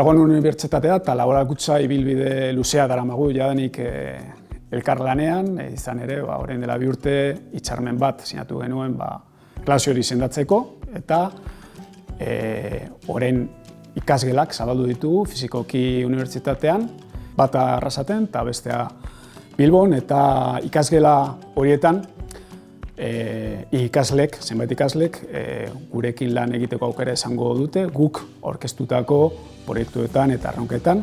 Mondragon Unibertsitatea eta laboralkuntza ibilbide luzea daramagu jadanik elkarlanean, izan ere, orain dela 2 urte hitzarmen bat sinatu genuen klase hori sendatzeko eta orain ikasgelak zabaldu ditugu fizikoki unibertsitatean, bata Arrasaten eta bestea Bilbon, eta ikasgela horietan zenbait ikaslek gurekin lan egiteko aukera izango dute, guk aurkeztutako proiektuetan eta erronketan.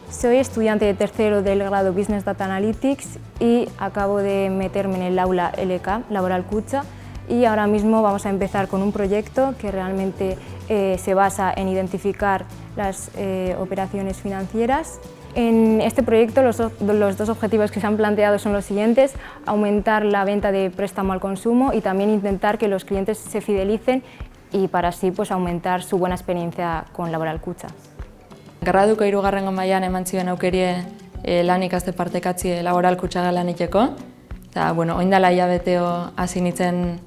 Soy estudiante de tercero del grado Business Data Analytics y acabo de meterme en el aula LK, Laboral Kutxa, y ahora mismo vamos a empezar con un proyecto que realmente se basa en identificar las operaciones financieras. En este proyecto los dos objetivos que se han planteado son los siguientes: aumentar la venta de préstamo al consumo y también intentar que los clientes se fidelicen y para así aumentar su buena experiencia con Laboral Kutxa. Graduko 3. mailan eman ziren aukerie lan ikaste partekatzi Laboral Kutxa lan egiteko. Eta, orain dela hilabeteo hasi nintzen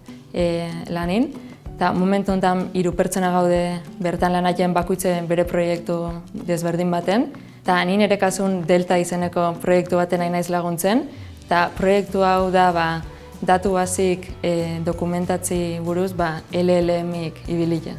lanin. Eta momentu honetan 3 pertsona gaude bertan lan egiten bakoitzak bere proiektu desberdin baten. Eta ni nire kasun Delta izeneko proiektu baten nahi naiz laguntzen. Eta proiektu hau da datu basik dokumentatzi buruz LLM-ik ibilia.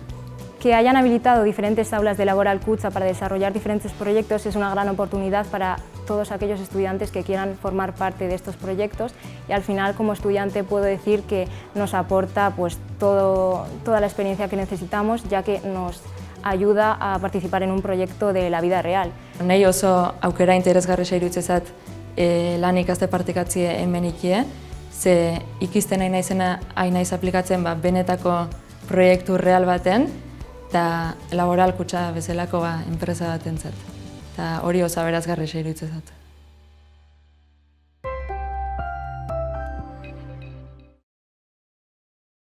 Que hayan habilitado diferentes aulas de Laboral Kutxa para desarrollar diferentes proyectos es una gran oportunidad para todos aquellos estudiantes que quieran formar parte de estos proyectos, y al final como estudiante puedo decir que nos aporta toda la experiencia que necesitamos, ya que nos ayuda a participar en un proyecto de la vida real. Nei oso aukera interesgarria iruditzen zait lan ikaste partekatzi hemen ikie, ze ikisten nahi naiz aplikatzen benetako proiektu real baten, eta Laboral Kutxa bezalako enpresa batentzat. Eta hori oso aberasgarria iruditzen zait.